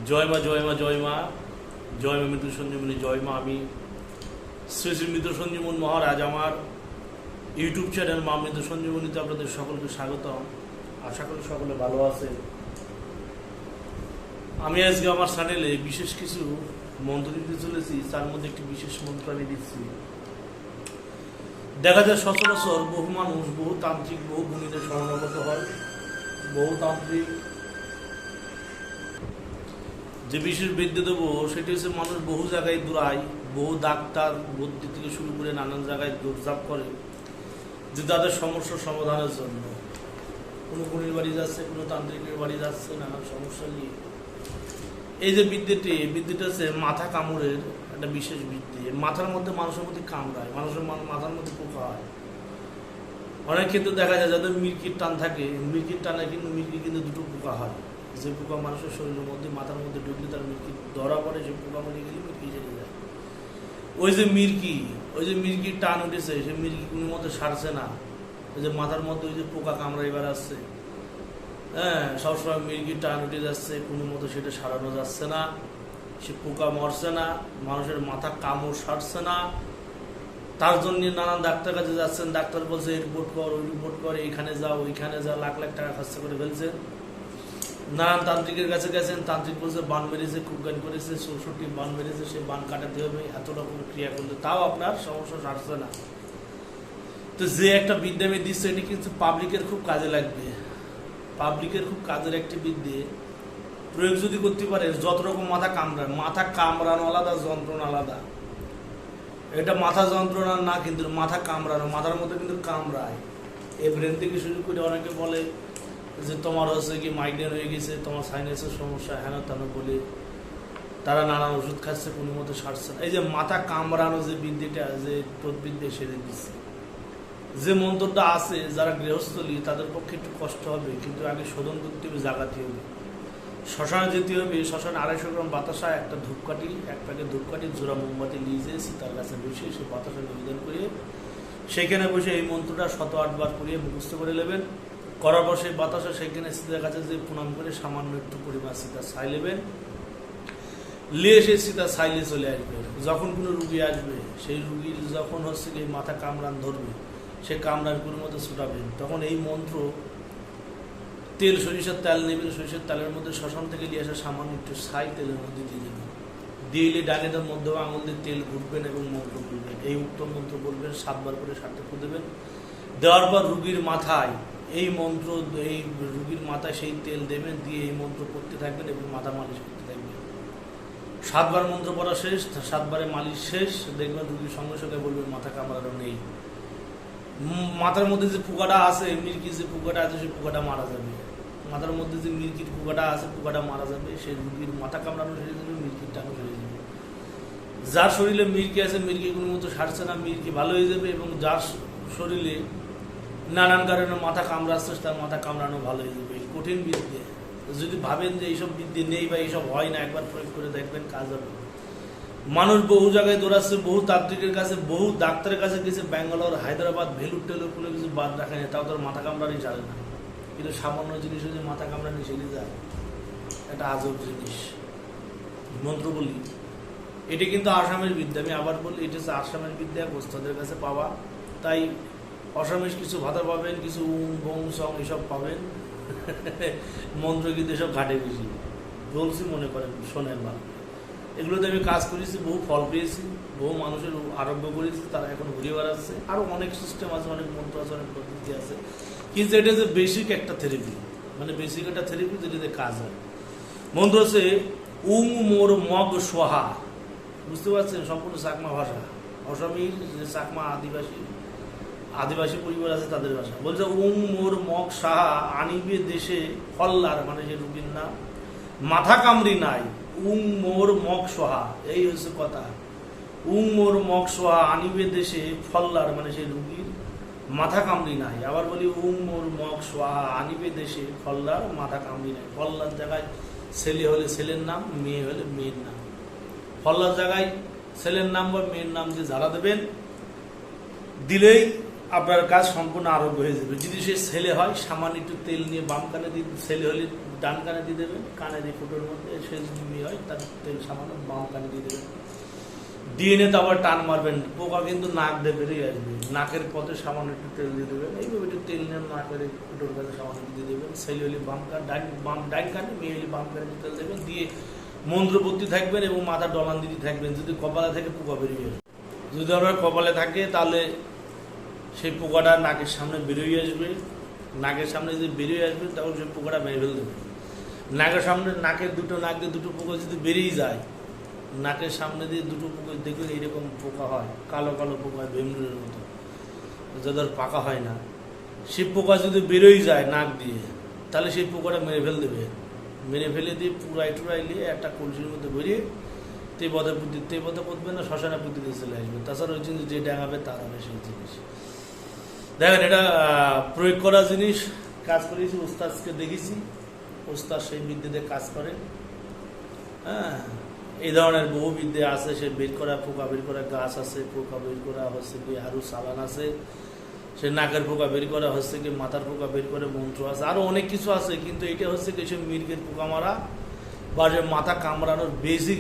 জয় মা জয় মা জয় মা জয় মা মৃত্যু সঞ্জীবনী জয় মা। আমি শ্রী শ্রী মৃত্যু সঞ্জীবন মহারাজ আমার ইউটিউব চ্যানেল মা মৃত্যু সঞ্জীবনীতে আপনাদের সকলকে স্বাগতম। আশা করি সকলে ভালো আছে। আমি আজকে আমার চ্যানেলে বিশেষ কিছু মন্ত্র দিতে চলেছি, তার মধ্যে একটি বিশেষ মন্ত্র আমি দিচ্ছি। দেখা যায় সচরাচর বহু মানুষ, বহু তান্ত্রিক, বহু গুণীদের শরণাগত হয়। বহু তান্ত্রিক যে বিশেষ বিদ্যা দেবো সেটি হচ্ছে মানুষ বহু জায়গায় দৌড়ায়, বহু ডাক্তার বুদ্ধি থেকে শুরু করে নানান জায়গায় দৌড়ঝাঁপ করে যে তাদের সমস্যার সমাধানের জন্য। কোনো গুণীর বাড়ি যাচ্ছে, কোনো তান্ত্রিকের বাড়ি যাচ্ছে নানান সমস্যা নিয়ে। এই যে বিদ্যুটা হচ্ছে মাথা কামড়ের একটা বিশেষ বিদ্যে। মাথার মধ্যে মানুষের মধ্যে কামড়ায়, মানুষের মাথার মধ্যে পোকা হয়। অনেক ক্ষেত্রে দেখা যায় যাদের মির্কির টান থাকে, মির্কির টানে কিন্তু মির্কি কিন্তু দুটো পোকা হয়। যে পোকা মানুষের শরীরের মধ্যে মাথার মধ্যে ঢুকলে তার মির্কি ধরা পড়ে, সেই পোকা মরে গেলে মির্কি চলে যায়। ওই যে মির্কির টান উঠেছে, সেই মির্কি কোনো মতো সারছে না। ওই যে মাথার মধ্যে ওই যে পোকা কামড়াই এবার আসছে, হ্যাঁ, সবসময় মির্কির টান উঠে যাচ্ছে, কোনো মতো সেটা সারানো যাচ্ছে না। সে পোকা মরছে না, মানুষের মাথা কামড় সারছে না। তার জন্য নানান ডাক্তার কাছে যাচ্ছেন, ডাক্তার বলছে এই রিপোর্ট কর, ওই রিপোর্ট কর, এইখানে যা ওইখানে যা, লাখ লাখ টাকা খরচা করে ফেলছেন। নানান তান্ত্রিকের কাছে গেছেন, তান্ত্রিক বলছে বান মেরেছে, খুব গান করেছে, ৬৪ বান মেরেছে, সে বান কাটাতে হবে, এত রকম ক্রিয়া করলে তাও আপনার সমস্যা সারছে না। তো যে একটা বিদ্যা আমি দিচ্ছে এটি কিন্তু পাবলিকের খুব কাজে লাগবে। পাবলিকের খুব কাজের একটি বিদ্যে প্রয়োগ যদি করতে পারে, যত রকম মাথা কামড়ায়, মাথা কামড়ানো আলাদা, যন্ত্রণা আলাদা। এটা মাথা যন্ত্রণা না, কিন্তু মাথা কামড়ানো, মাথার মধ্যে কিন্তু কামড়ায়। এই ব্রেন থেকে শুরু করে অনেকে বলে যে তোমার হচ্ছে কি মাইগ্রেন হয়ে গেছে, তোমার সাইনাসের সমস্যা, হেন তেন বলে তারা নানান ওষুধ খাচ্ছে, কোনো মতো সারছে না। এই যে মাথা কামড়ানো যে বিদ্যেটা, যে প্রবিদ্যে সেরে দিচ্ছে, যে মন্ত্রটা আছে, যারা গৃহস্থলী তাদের পক্ষে একটু কষ্ট হবে, কিন্তু আগে শোধন করতে হবে, জাগাতে হবে, শ্মশানে যেতে হবে। শ্মশানে ২৫০ গ্রাম বাতাসা, একটা ধূপকাঠি, এক প্যাকেট ধূপকাঠি, জোড়া মোমবাতি নিয়ে যেয়েছি, তার কাছে বসে সে বাতাসা নিবেদন করে সেখানে বসে এই মন্ত্রটা ১০৮ বার করিয়ে মুখস্থ করে নেবেন। করার পর সেই বাতাসা সেখানে সীতার কাছে যে প্রণাম করে সামান্য একটু পরিমাণ সীতা ছাই নেবেন, নিয়ে এসে সীতা ছাইলে চলে আসবে। যখন কোনো রুগী আসবে, সেই রুগীর যখন হচ্ছে কি মাথা কামড়ান ধরবে, সে কামড়ার কোনো মতো ছুটাবেন, তখন এই মন্ত্র তেল, সরিষার তেল নেবেন, সরিষার তেলের মধ্যে শ্মশান থেকে নিয়ে আসা সামান্য একটু ছাই তেলের মধ্যে দিয়ে দেবেন। দিয়ে ডানেদের মধ্যে আঙুল দিয়ে তেল ঘুরবেন এবং মন্ত্র বলবেন। এই উত্তম মন্ত্র বলবেন ৭ বার করে, ৭টা ফু দেবেন। দেওয়ার পর রুগীর মাথায় এই মন্ত্র, এই রুগীর মাথায় সেই তেল দেবেন, দিয়ে এই মন্ত্র পড়তে থাকবেন এবং মাথা মালিশ করতে থাকবেন। ৭ বার মন্ত্র পড়া শেষ, ৭ বারে মালিশ শেষ, দেখবেন রুগীর সঙ্গে সঙ্গে বলবেন মাথা কামড়ানো নেই। মাথার মধ্যে যে পোকাটা আছে, মির্কির যে পোকাটা আছে, সেই পোকাটা মারা যাবে। মাথার মধ্যে যে মির্কির পোকাটা আছে, পোকাটা মারা যাবে, সেই রুগীর মাথা কামড়ানো সেরে যাবে, মির্কির টানো সেরে যাবে। যার শরীরে মির্কি আছে, মির্কি কোনো মতো সারছে না, মির্কি ভালো হয়ে যাবে। এবং যার শরীরে নানান কারণে মাথা কামড়াচ্ছে, তার মাথা কামড়ানো ভালো হয়ে যাবে। কঠিন বিদ্যে, যদি ভাবেন যে এইসব বিদ্যে নেই বা এইসব হয় না, একবার প্রয়োগ করে দেখবেন, কাজ হবে। মানুষ বহু জায়গায় দৌড়াচ্ছে, বহু তান্ত্রিকের কাছে, বহু ডাক্তারের কাছে গেছে, ব্যাঙ্গালোর, হায়দ্রাবাদ, ভেলুর টেলুর কোনো কিছু বাদ রাখে না, তাও তার মাথা কামড়ানি চালে না। কিন্তু সামান্য জিনিস হচ্ছে মাথা কামড়ানি সেরে যায়, এটা আজব জিনিস। মন্ত্র বলি, এটি কিন্তু আসামের বিদ্যা। আমি আবার বলি, এটি হচ্ছে আসামের বিদ্যা, গোস্তাদের কাছে পাওয়া। তাই অসামিস কিছু ভাতা পাবেন, কিছু বং সং এসব পাবেন। মন্ত্র কিন্তু এসব ঘাটে বেশি বলছি, মনে করেন শোনেন বা। এগুলোতে আমি কাজ করেছি, বহু ফল পেয়েছি, বহু মানুষের আরোগ্য করেছি, তারা এখন ঘুরে বেড়াচ্ছে। আরও অনেক সিস্টেম আছে, অনেক মন্ত্র আছে, অনেক পদ্ধতি আছে, কিন্তু এটা যে বেসিক একটা থেরাপি, মানে বেসিক একটা থেরাপি যেটাতে কাজ হয়। মন্ত্র হচ্ছে উং মোর মগ সোহা, বুঝতে পারছেন? সম্পূর্ণ চাকমা ভাষা, অসমীর যে চাকমা আদিবাসী পরিবার আছে তাদের ভাষা। বলছে উং মোর মগ সাহা আনিবে দেশে ফল্লার, মানে যে রুগীর নাম, মাথা কামড়ি নাই, উং মোর মগ সোহা, এই হচ্ছে কথা। উং মোর মগ সোহা আনিবে দেশে ফল্লার, মানে সেই রুগীর মাথা কামড়ি নাই। আবার বলি উং মোর মগ সোহা আনিবে দেশে ফল্লার, মাথা কামড়ি নাই। ফল্লার জায়গায় ছেলে হলে ছেলের নাম, মেয়ে হলে মেয়ের নাম। ফল্লার জায়গায় ছেলের নাম বা মেয়ের নাম দিয়ে ঝাড়া দেবেন, দিলেই আপনার কাজ সম্পূর্ণ আরোগ্য হয়ে যাবে। যদি সে ছেলে হয়, সামান্য একটু তেল নিয়ে বাম কানে দিয়ে, ছেলে হলে ডান কানে দিয়ে দেবেন, কানে দিয়ে ফুটোর মধ্যে। সে যদি মেয়ে হয়, তার তেল সামান্য বাম কানে দিয়ে দেবেন, দিয়ে নিয়ে তো আবার টান মারবেন, পোকা কিন্তু নাক দিয়ে বেরিয়ে আসবে। নাকের পথে সামান্য একটু তেল দিয়ে দেবেন, এইভাবে একটু তেল নিয়ে নাকের ফুটোর কাছে সামান্য দিয়ে দেবেন। ছেলে হলে বাম কান, ডান কানে, মেয়ে হলে বাম কানে তেল দেবেন, দিয়ে মন্ত্রপত্তি থাকবেন এবং মাথা ডলান দিতে থাকবেন। যদি কপালে থাকে পোকা বেরিয়ে আসবে, যদি আপনার কপালে থাকে তাহলে সেই পোকাটা নাকের সামনে বেরিয়ে আসবে। নাকের সামনে যদি বেরিয়ে আসবে তখন সেই পোকাটা মেরে ফেলে দেবে। নাকের সামনে, নাকের নাক দিয়ে দুটো পোকা যদি বেরিয়ে যায়, নাকের সামনে দিয়ে দুটো পোকা দেখবেন এইরকম পোকা হয়, কালো কালো পোকা, ভেমরুলের মতো, যাদের পাকা হয় না। সেই পোকা যদি বেরোই যায় নাক দিয়ে, তাহলে সেই পোকাটা মেরে ফেলে দেবে। মেরে ফেলে দিয়ে পুরাই টুরাই নিয়ে একটা কলসির মধ্যে ভরিয়ে তেপদে পড়বে না, শ্মশানে পুঁতিতে চলে আসবে। তাছাড়া ওই জিনিস যে ডাঙাবে তার হবে সেই জিনিস। দেখেন, এটা প্রয়োগ করা জিনিস, কাজ করেছি, ওস্তাদকে দেখেছি, ওস্তাদ সেই বিদ্যুতে কাজ করে। হ্যাঁ, এই ধরনের বহু বিদ্যে আছে। সে বের করা, পোকা বের করা গাছ আছে, পোকা বের করা হচ্ছে কি আরো চালান আছে, সে নাকের পোকা বের করা হচ্ছে কি, মাথার পোকা বের করে মন্ত্র আছে, আরো অনেক কিছু আছে। কিন্তু এটা হচ্ছে কি সে মির্গের পোকা মারা বা যে মাথা কামড়ানোর বেসিক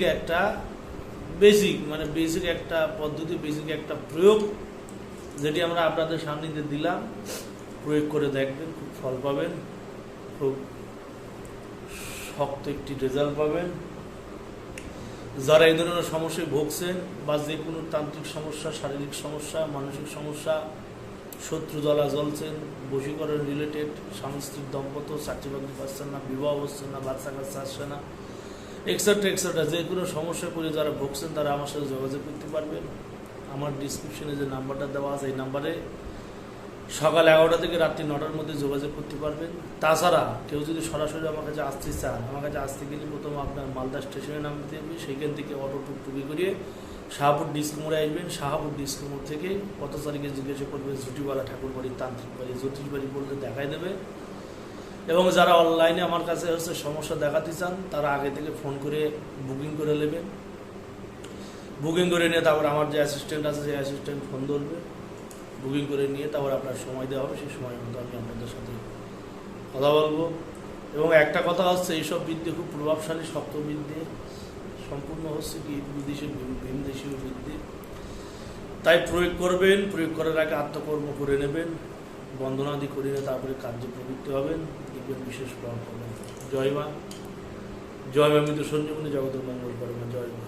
একটা পদ্ধতি, বেসিক একটা প্রয়োগ, যেটি আমরা আপনাদের সামনে দিলাম। প্রয়োগ করে দেখবেন, খুব ফল পাবেন, খুব শক্ত একটি রেজাল্ট পাবেন। যারা এই ধরনের সমস্যায় ভুগছেন বা যে কোনো তান্ত্রিক সমস্যা, শারীরিক সমস্যা, মানসিক সমস্যা, শত্রু জ্বলা জ্বলছেন, বশীকরণ রিলেটেড, স্বামী স্ত্রীর দম্পত্য, চাকরি বাকরি পাচ্ছেন না, বিবাহ হচ্ছে না, বাচ্চা কাচ্চা আসছে না, এক্সেট্রা যে কোনো সমস্যা করে যারা ভুগছেন তারা আমার সাথে যোগাযোগ করতে পারবেন। আমার ডিসক্রিপশনে যে নাম্বারটা দেওয়া আছে এই নাম্বারে সকাল 11টা থেকে রাত্রি 9টার মধ্যে যোগাযোগ করতে পারবেন। তাছাড়া কেউ যদি সরাসরি আমার কাছে আসতে চান, আমার কাছে আসতে গেলে প্রথম আপনার মালদা স্টেশনে নামতে হবে। সেইখান থেকে অটো টুকটুকি করিয়ে শাহপুর ডিস্ক মোড়ে আসবেন। শাহপুর ডিস্ক মোড় থেকে কত তারিখে জিজ্ঞাসা করবে, ঝুটিওয়ালা ঠাকুর বাড়ি, তান্ত্রিক বাড়ি, জ্যোতিষ বাড়ি বলতে দেখাই দেবে। এবং যারা অনলাইনে আমার কাছে হচ্ছে সমস্যা দেখাতে চান, তারা আগে থেকে ফোন করে বুকিং করে নেবেন। বুকিং করে নিয়ে তারপর আমার যে অ্যাসিস্ট্যান্ট আছে, সেই অ্যাসিস্ট্যান্ট ফোন ধরবে। বুকিং করে নিয়ে তারপর আপনার সময় দেওয়া হবে, সেই সময় মতো আমি আপনাদের সাথে কথা বলবো। এবং একটা কথা হচ্ছে, এইসব বিদ্যে খুব প্রভাবশালী, শক্ত বিদ্যে, সম্পূর্ণ হচ্ছে কি বিদেশি ভিনদেশীয় বিদ্যে। তাই প্রয়োগ করবেন, প্রয়োগ করার আগে আত্মকর্ম করে নেবেন, বন্দনাদি করে নিয়ে তারপরে কার্যে প্রবৃত্তি হবেন, দেখবেন বিশেষ প্রভাব পাবেন। জয় মা, জয় মা মৃত্যু সঞ্জীবনী, জগতের মঙ্গল করবেন। জয় মা।